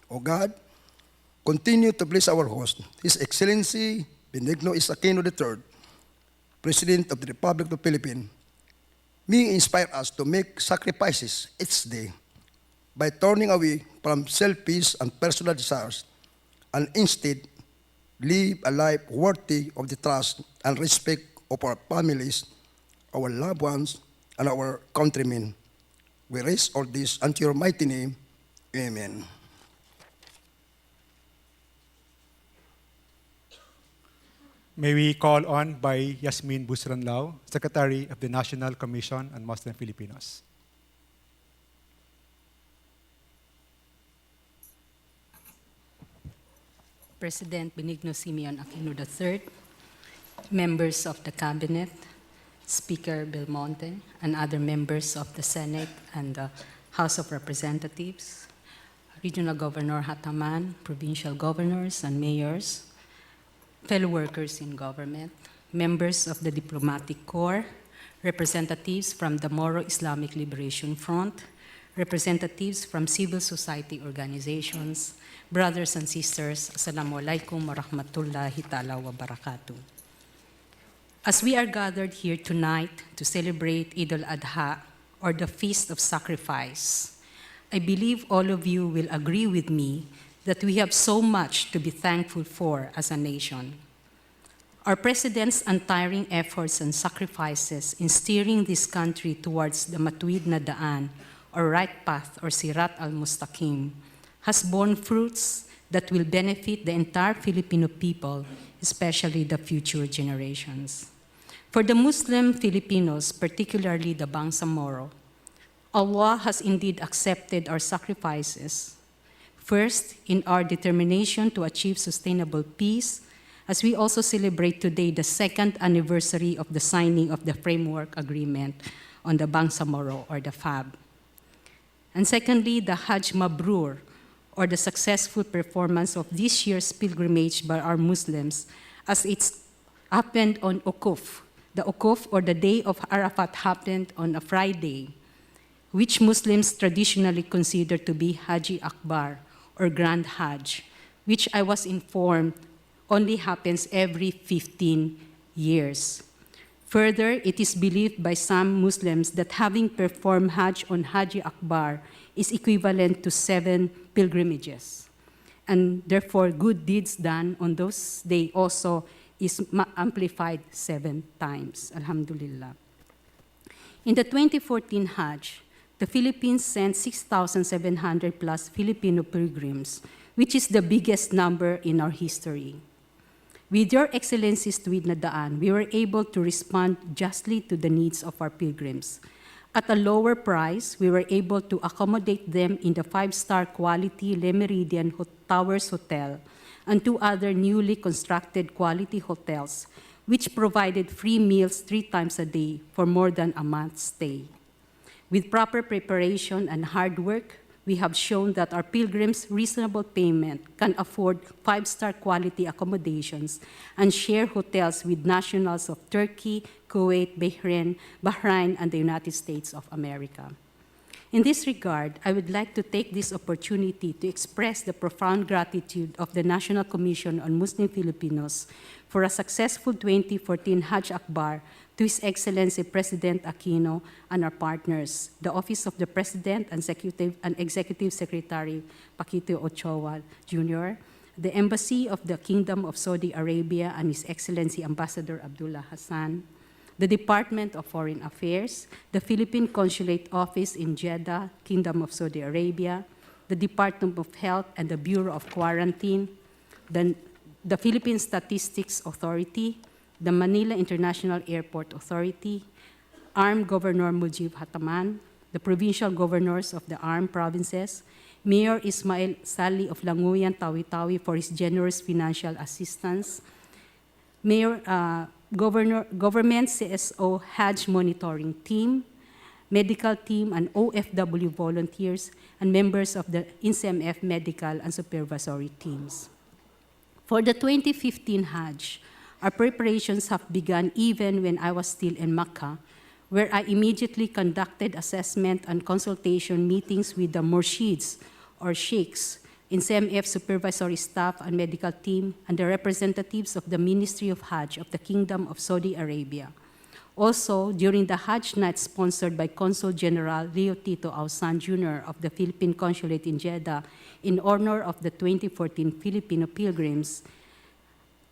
O God, continue to bless our host, His Excellency Benigno S. Aquino III, President of the Republic of the Philippines. May inspire us to make sacrifices each day by turning away from selfish and personal desires and instead live a life worthy of the trust and respect of our families, our loved ones, and our countrymen. We raise all this unto your mighty name. Amen. May we call on by Yasmin Busranlao, Secretary of the National Commission on Muslim Filipinos. President Benigno Simeon Aquino III, members of the Cabinet, Speaker Belmonte, and other members of the Senate and the House of Representatives, Regional Governor Hataman, provincial governors and mayors, fellow workers in government, members of the Diplomatic Corps, representatives from the Moro Islamic Liberation Front, representatives from civil society organizations, brothers and sisters, Assalamu alaikum wa rahmatullahi ta'ala wa barakatuh. As we are gathered here tonight to celebrate Eid al-Adha, or the Feast of Sacrifice, I believe all of you will agree with me that we have so much to be thankful for as a nation. Our President's untiring efforts and sacrifices in steering this country towards the Matuwid na Daan, or right path, or Sirat al-Mustaqim, has borne fruits that will benefit the entire Filipino people, especially the future generations. For the Muslim Filipinos, particularly the Bangsamoro, Allah has indeed accepted our sacrifices. First, in our determination to achieve sustainable peace, as we also celebrate today the second anniversary of the signing of the Framework Agreement on the Bangsamoro, or the FAB. And secondly, the Hajj Mabrur, or the successful performance of this year's pilgrimage by our Muslims, as it's happened on Ukuf. The Ukuf, or the day of Arafat, happened on a Friday, which Muslims traditionally consider to be Haji Akbar, or Grand Hajj, which I was informed only happens every 15 years. Further, it is believed by some Muslims that having performed Hajj on Haji Akbar is equivalent to 7 pilgrimages. And therefore, good deeds done on those days also is amplified 7 times. Alhamdulillah. In the 2014 Hajj, the Philippines sent 6,700 plus Filipino pilgrims, which is the biggest number in our history. With your Excellency's Tuwid na Daan, we were able to respond justly to the needs of our pilgrims. At a lower price, we were able to accommodate them in the 5-star quality Le Meridian Towers Hotel and 2 other newly constructed quality hotels, which provided free meals 3 times a day for more than a month's stay. With proper preparation and hard work, we have shown that our pilgrims' reasonable payment can afford 5-star quality accommodations and share hotels with nationals of Turkey, Kuwait, Bahrain, and the United States of America. In this regard, I would like to take this opportunity to express the profound gratitude of the National Commission on Muslim Filipinos for a successful 2014 Hajj Akbar to His Excellency President Aquino and our partners, the Office of the President and Executive Secretary Paquito Ochoa Jr., the Embassy of the Kingdom of Saudi Arabia and His Excellency Ambassador Abdullah Hassan, the Department of Foreign Affairs, the Philippine Consulate Office in Jeddah, Kingdom of Saudi Arabia, the Department of Health and the Bureau of Quarantine, the Philippine Statistics Authority, the Manila International Airport Authority, ARM Governor Mujib Hataman, the provincial governors of the ARM provinces, Mayor Ismail Sali of Languyan, Tawi-Tawi for his generous financial assistance, Government CSO Hajj Monitoring Team, medical team and OFW volunteers, and members of the NCMF medical and supervisory teams. For the 2015 Hajj, our preparations have begun even when I was still in Makkah, where I immediately conducted assessment and consultation meetings with the murshids, or sheikhs, NCMF supervisory staff and medical team, and the representatives of the Ministry of Hajj of the Kingdom of Saudi Arabia. Also, during the Hajj night sponsored by Consul General Leo Tito Ausan Jr. of the Philippine Consulate in Jeddah in honor of the 2014 Filipino pilgrims,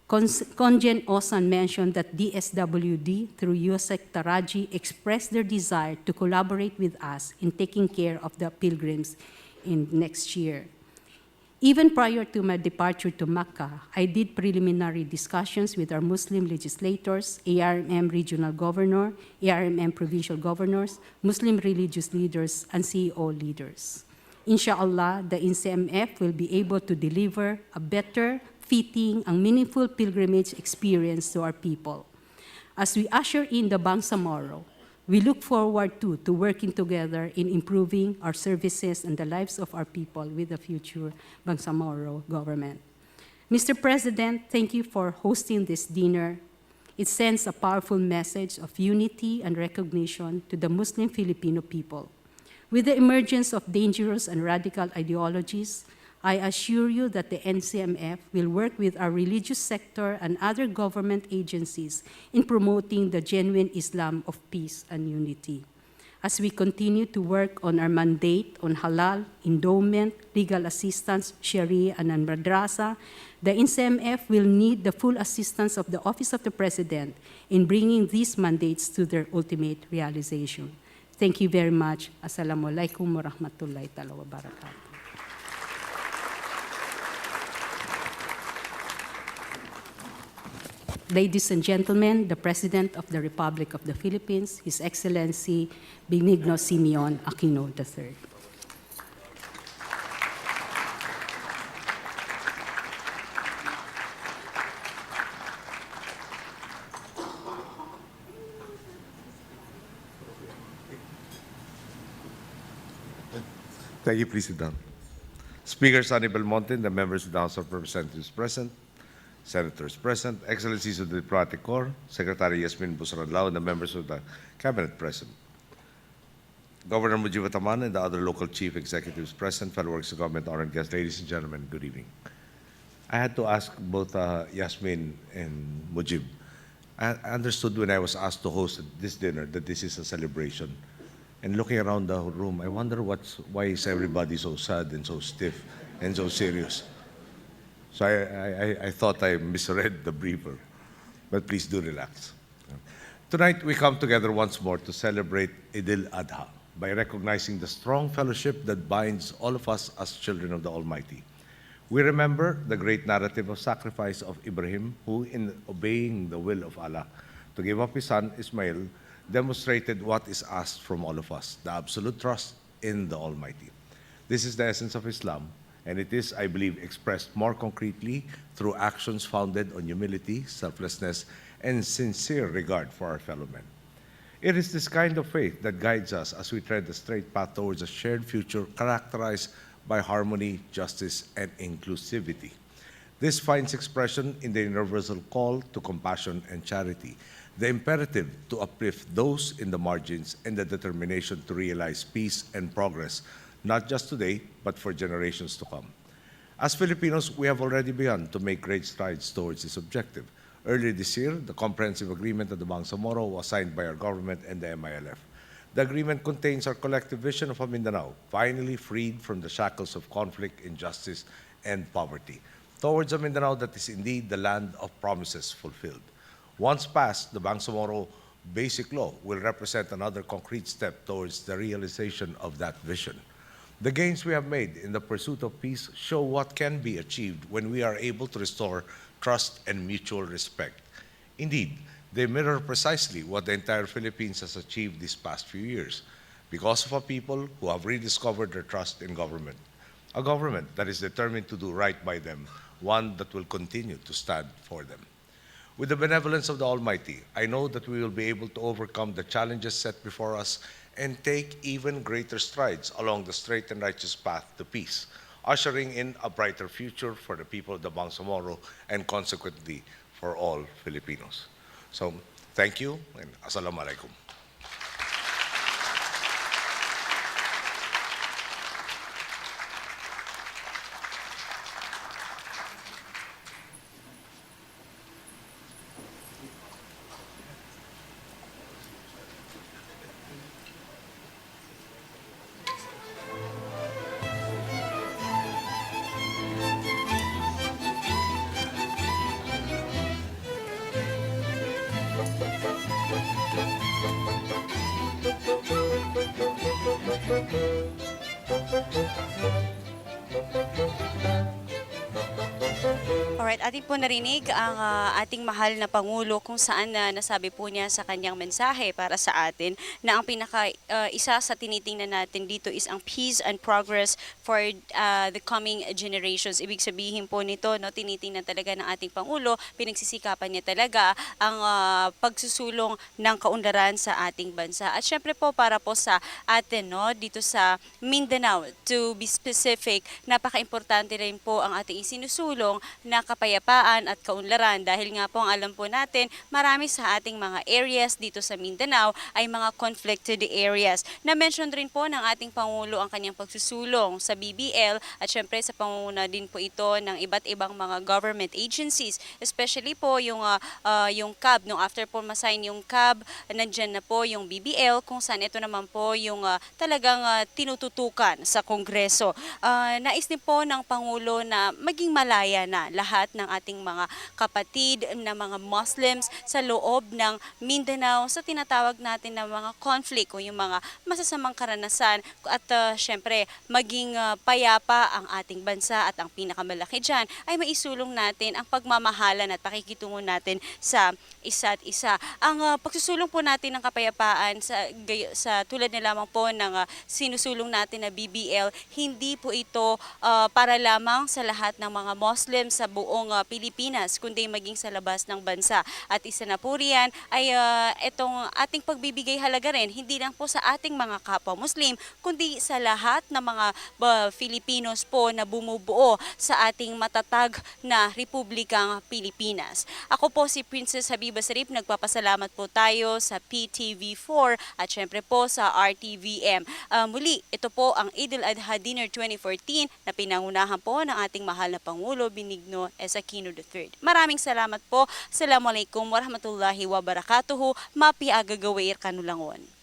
Congen Ausan mentioned that DSWD through Yusek Taraji expressed their desire to collaborate with us in taking care of the pilgrims in next year. Even prior to my departure to Makkah, I did preliminary discussions with our Muslim legislators, ARMM regional governor, ARMM provincial governors, Muslim religious leaders, and CEO leaders. Inshallah, the NCMF will be able to deliver a better, fitting, and meaningful pilgrimage experience to our people. As we usher in the Bangsamoro, we look forward to working together in improving our services and the lives of our people with the future Bangsamoro government. Mr. President, thank you for hosting this dinner. It sends a powerful message of unity and recognition to the Muslim Filipino people. With the emergence of dangerous and radical ideologies, I assure you that the NCMF will work with our religious sector and other government agencies in promoting the genuine Islam of peace and unity. As we continue to work on our mandate on halal, endowment, legal assistance, Sharia, and madrasa, the NCMF will need the full assistance of the Office of the President in bringing these mandates to their ultimate realization. Thank you very much. Assalamualaikum warahmatullahi ta'ala wabarakatuh. Ladies and gentlemen, the President of the Republic of the Philippines, His Excellency Benigno Simeon Aquino III. Thank you. Please sit down. Speaker Sonny Belmonte, the members of the House of Representatives present, senators present, excellencies of the diplomatic corps, Secretary Yasmin Busranlao, and the members of the cabinet present, Governor Mujib Ataman and the other local chief executives present, fellow works of government, honored guests, ladies and gentlemen, good evening. I had to ask both Yasmin and Mujib. I understood when I was asked to host this dinner that this is a celebration. And looking around the room, I wonder why is everybody so sad and so stiff and so serious. So I thought I misread the briefer, but please do relax. Tonight we come together once more to celebrate Eid al-Adha by recognizing the strong fellowship that binds all of us as children of the Almighty. We remember the great narrative of sacrifice of Ibrahim, who, in obeying the will of Allah to give up his son Ismail, demonstrated what is asked from all of us, the absolute trust in the Almighty. This is the essence of Islam, and it is, I believe, expressed more concretely through actions founded on humility, selflessness, and sincere regard for our fellow men. It is this kind of faith that guides us as we tread the straight path towards a shared future characterized by harmony, justice, and inclusivity. This finds expression in the universal call to compassion and charity, the imperative to uplift those in the margins, and the determination to realize peace and progress, not just today, but for generations to come. As Filipinos, we have already begun to make great strides towards this objective. Earlier this year, the comprehensive agreement at the Bangsamoro was signed by our government and the MILF. The agreement contains our collective vision of a Mindanao, finally freed from the shackles of conflict, injustice, and poverty, towards a Mindanao that is indeed the land of promises fulfilled. Once passed, the Bangsamoro Basic Law will represent another concrete step towards the realization of that vision. The gains we have made in the pursuit of peace show what can be achieved when we are able to restore trust and mutual respect. Indeed, they mirror precisely what the entire Philippines has achieved these past few years because of a people who have rediscovered their trust in government, a government that is determined to do right by them, one that will continue to stand for them. With the benevolence of the Almighty, I know that we will be able to overcome the challenges set before us and take even greater strides along the straight and righteous path to peace, ushering in a brighter future for the people of the Bangsamoro and consequently for all Filipinos. So, thank you and Assalamualaikum. Alright, ating po narinig ang ating mahal na Pangulo kung saan nasabi po niya sa kanyang mensahe para sa atin na ang isa sa tinitingnan natin dito is ang peace and progress for the coming generations. Ibig sabihin po nito, no, tinitingnan talaga ng ating Pangulo, pinagsisikapan niya talaga ang pagsusulong ng kaunlaran sa ating bansa. At syempre po para po sa atin, no, dito sa Mindanao, to be specific, napaka-importante rin po ang ating isinusulong na kapayapaan at kaunlaran dahil nga po ang alam po natin marami sa ating mga areas dito sa Mindanao ay mga conflicted areas. Na-mention rin po ng ating Pangulo ang kanyang pagsusulong sa BBL at syempre sa pangunguna din po ito ng iba't ibang mga government agencies, especially po yung CAB. Nung after po masign yung CAB, nandyan na po yung BBL kung saan ito naman po yung talagang tinututukan sa Kongreso. Nais din po ng Pangulo na maging malaya na lahat ng ating mga kapatid na mga Muslims sa loob ng Mindanao sa tinatawag natin na mga conflict o yung mga masasamang karanasan at syempre maging payapa ang ating bansa at ang pinakamalaki dyan ay maisulong natin ang pagmamahalan at pakikitungo natin sa isa't isa. Ang pagsusulong po natin ng kapayapaan sa tulad na lamang po ng sinusulong natin na BBL, hindi po ito para lamang sa lahat ng mga Muslim sa buong Pilipinas, kundi maging sa labas ng bansa. At isa na po riyan ay itong ating pagbibigay halaga rin, hindi lang po sa ating mga kapwa Muslim, kundi sa lahat ng mga Filipinos po na bumubuo sa ating matatag na Republikang Pilipinas. Ako po si Princess Habiba Sarip, nagpapasalamat po tayo sa PTV4 at syempre po sa RTVM. Muli, ito po ang Eid al-Adha Dinner 2014 na pinangunahan po ng ating mahal na Pangulo Benigno S. Aquino III. Maraming salamat po. Assalamualaikum warahmatullahi wabarakatuhu. Mapi agagawir kanulangon.